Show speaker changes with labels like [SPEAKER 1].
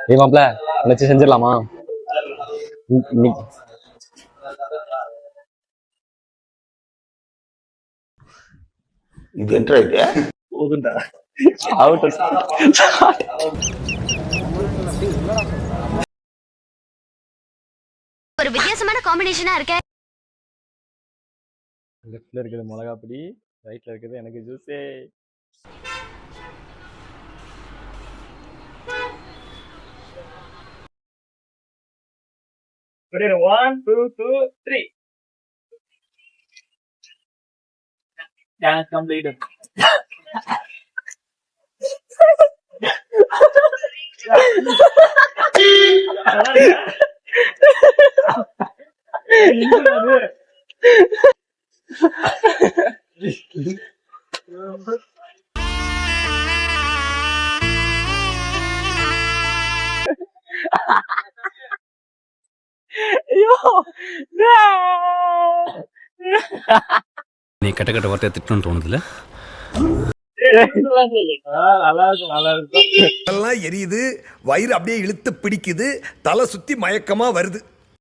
[SPEAKER 1] ஏய் மாப்ள வச்சு செஞ்சிடலாமா? இன்னைக்கு
[SPEAKER 2] இது என்ட்ரா இது
[SPEAKER 3] போதுண்டா.
[SPEAKER 1] அவுட்.
[SPEAKER 4] ஒரு வித்தியாசமான காம்பினேஷனா இருக்க.
[SPEAKER 1] லெஃப்ட்ல இருக்குது மிளகா பொடி, ரைட்ல இருக்குது எனக்கு ஜூஸே.
[SPEAKER 3] Ready, 1, 2, 2, 3. Dance completed.
[SPEAKER 5] நீ கட்ட கட்ட வார்த்தையை திட்டணும்னு தோணுதுல?
[SPEAKER 3] நல்லா இருக்கும்.
[SPEAKER 6] எல்லாம் எரியுது, வயிறு அப்படியே இழுத்து பிடிக்குது, தலை சுத்தி மயக்கமா வருது.